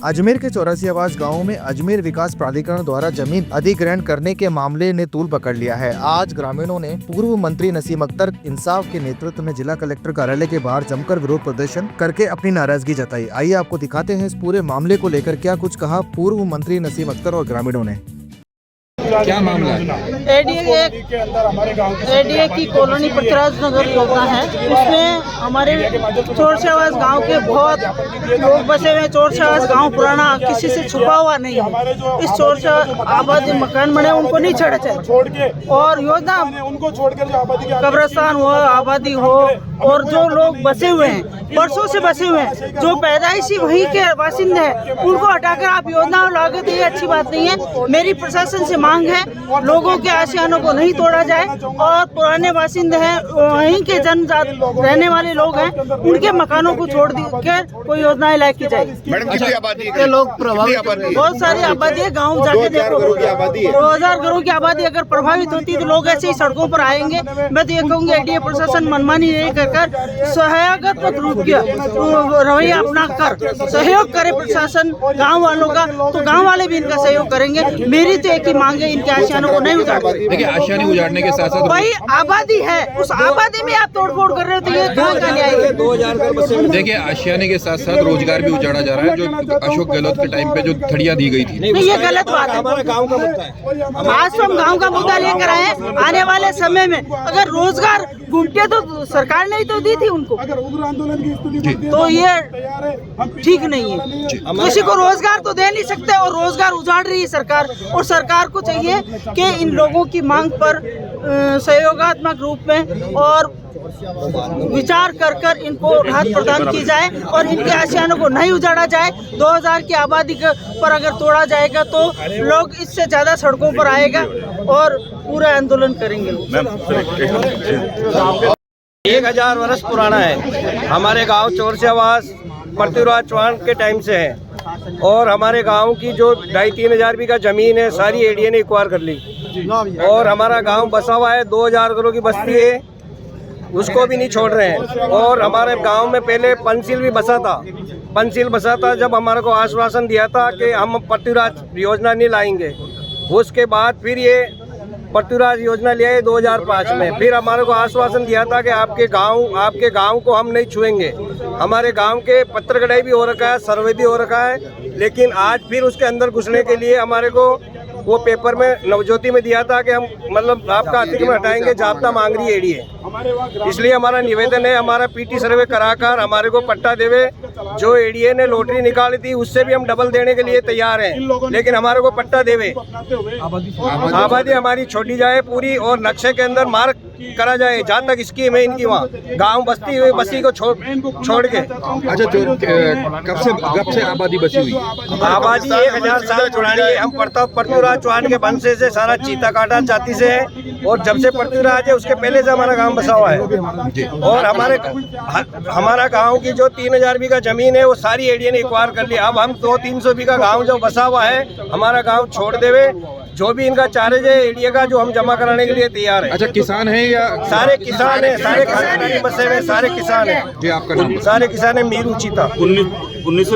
अजमेर के 84 आवास गाँव में अजमेर विकास प्राधिकरण द्वारा जमीन अधिग्रहण करने के मामले ने तूल पकड़ लिया है। आज ग्रामीणों ने पूर्व मंत्री नसीम अख्तर इंसाफ के नेतृत्व में जिला कलेक्टर कार्यालय के बाहर जमकर विरोध प्रदर्शन करके अपनी नाराजगी जताई। आइए आपको दिखाते हैं इस पूरे मामले को लेकर क्या कुछ कहा पूर्व मंत्री नसीम अख्तर और ग्रामीणों ने। क्या मामला है? एडीए की कॉलोनी पृथ्वीराज नगर योजना है, उसमें हमारे चोरशावास गांव के बहुत लोग बसे हुए। चोरशावास गांव पुराना किसी से छुपा हुआ नहीं है। इस चोरशा आबादी मकान बने उनको नहीं छोड़ा चाहिए और योजना उनको छोड़कर कब्रिस्तान हो, आबादी हो, और जो लोग बसे हुए हैं वर्षों से बसे हुए हैं, जो पैदाइशी वहीं के बासिंदे हैं, उनको हटाकर आप योजना लागत, ये अच्छी बात नहीं है। मेरी प्रशासन से मांग है लोगों के आशियानों को नहीं तोड़ा जाए और पुराने बासिंदे हैं, वहीं के जनजात रहने वाले लोग हैं, उनके मकानों को छोड़ कर कोई योजनाएं लायक की जाए। लोग प्रभावित, बहुत सारी आबादी है। गाँव जाके देखो, 2000 घरों की आबादी अगर प्रभावित होती है तो लोग ऐसे ही सड़कों पर आएंगे। मैं तो ये कहूँगी एडीए प्रशासन मनमानी नहीं कर सहायतात्मक रूप किया रवैया अपना कर सहयोग करे प्रशासन गांव वालों का, तो गांव वाले भी इनका सहयोग करेंगे। मेरी तो एक ही मांग है, इनके आशियानों को नहीं उजाड़ना। देखिए, आशियाने उजाड़ने के साथ साथ वही आबादी है, उस आबादी में आप तोड़फोड़ कर रहे हो तो ये कहाँ न्याय है? देखिए, आशियाने के साथ साथ रोजगार भी उजाड़ा जा रहा है, जो अशोक गहलोत के टाइम पे जो थड़िया दी गई थी। नहीं, ये गलत बात है। हमारे गाँव का मुद्दा है। आज तो हम गाँव का मुद्दा लेकर आए। आने वाले समय में अगर रोजगार घूमते तो सरकार ने ही तो दी थी उनको, तो ये ठीक नहीं है। किसी को रोजगार तो दे नहीं सकते और रोजगार उजाड़ रही है सरकार, और सरकार को चाहिए कि इन लोगों की मांग पर सहयोगात्मक रूप में और विचार कर इनको राहत प्रदान की जाए और इनके आशियानों को नहीं उजाड़ा जाए। 2000 की आबादी पर अगर तोड़ा जाएगा तो लोग इससे ज्यादा सड़कों पर आएगा और पूरा आंदोलन करेंगे। 1000 वर्ष पुराना है। हमारे गांव चोरशावास पृथ्वीराज चौहान के टाइम से है और हमारे गांव की जो 2,500-3 हजार बीघा जमीन है सारी एडीए ने एक्वायर कर ली और हमारा गांव बसा हुआ है। 2000 घरों की बस्ती है, उसको भी नहीं छोड़ रहे हैं। और हमारे गांव में पहले पंचशील भी बसा था। जब हमारे को आश्वासन दिया था कि हम पृथ्वीराज योजना नहीं लाएंगे, उसके बाद फिर ये पृथ्वीराज योजना लिया है 2005 में। फिर हमारे को आश्वासन दिया था कि आपके गांव को हम नहीं छुएंगे। हमारे गांव के पत्र कटाई भी हो रखा है, सर्वे भी हो रखा है, लेकिन आज फिर उसके अंदर घुसने के लिए हमारे को वो पेपर में नवज्योति में दिया था कि हम मतलब आपका अतिक्रमण हटाएंगे, जाब्ता मांग रही है एडीए। इसलिए हमारा निवेदन है, हमारा पीटी सर्वे कराकर हमारे को पट्टा देवे। जो एडीए ने लॉटरी निकाली थी उससे भी हम डबल देने के लिए तैयार हैं, लेकिन हमारे को पट्टा देवे। आबादी हमारी छोटी जाए पूरी और नक्शे के अंदर मार्क करा जाए जहाँ तक स्कीम है इनकी, वहाँ गांव बस्ती को छोड़ के। अच्छा, कब से आबादी बसी हुई? आबादी 1000 साल पुरानी है। हम पृथ्वीराज चौहान के वंशे से सारा चीता काटा जाति से है और जब से पृथ्वीराज है उसके पहले से हमारा गांव बसा हुआ है। और हमारा गांव की जो 3000 बीघा जमीन है वो सारी एडीए ने एक्वायर कर लिया। अब हम 200-300 बीघा गांव जो बसा हुआ है हमारा गांव छोड़ देवे। जो भी इनका चार्ज है एडीए का जो हम जमा कराने के लिए तैयार है। अच्छा, किसान है या सारे किसान है? सारे किसान बसे हुए सारे किसान है। जी, आपका नाम? सारे किसान है। मीरू चीता 19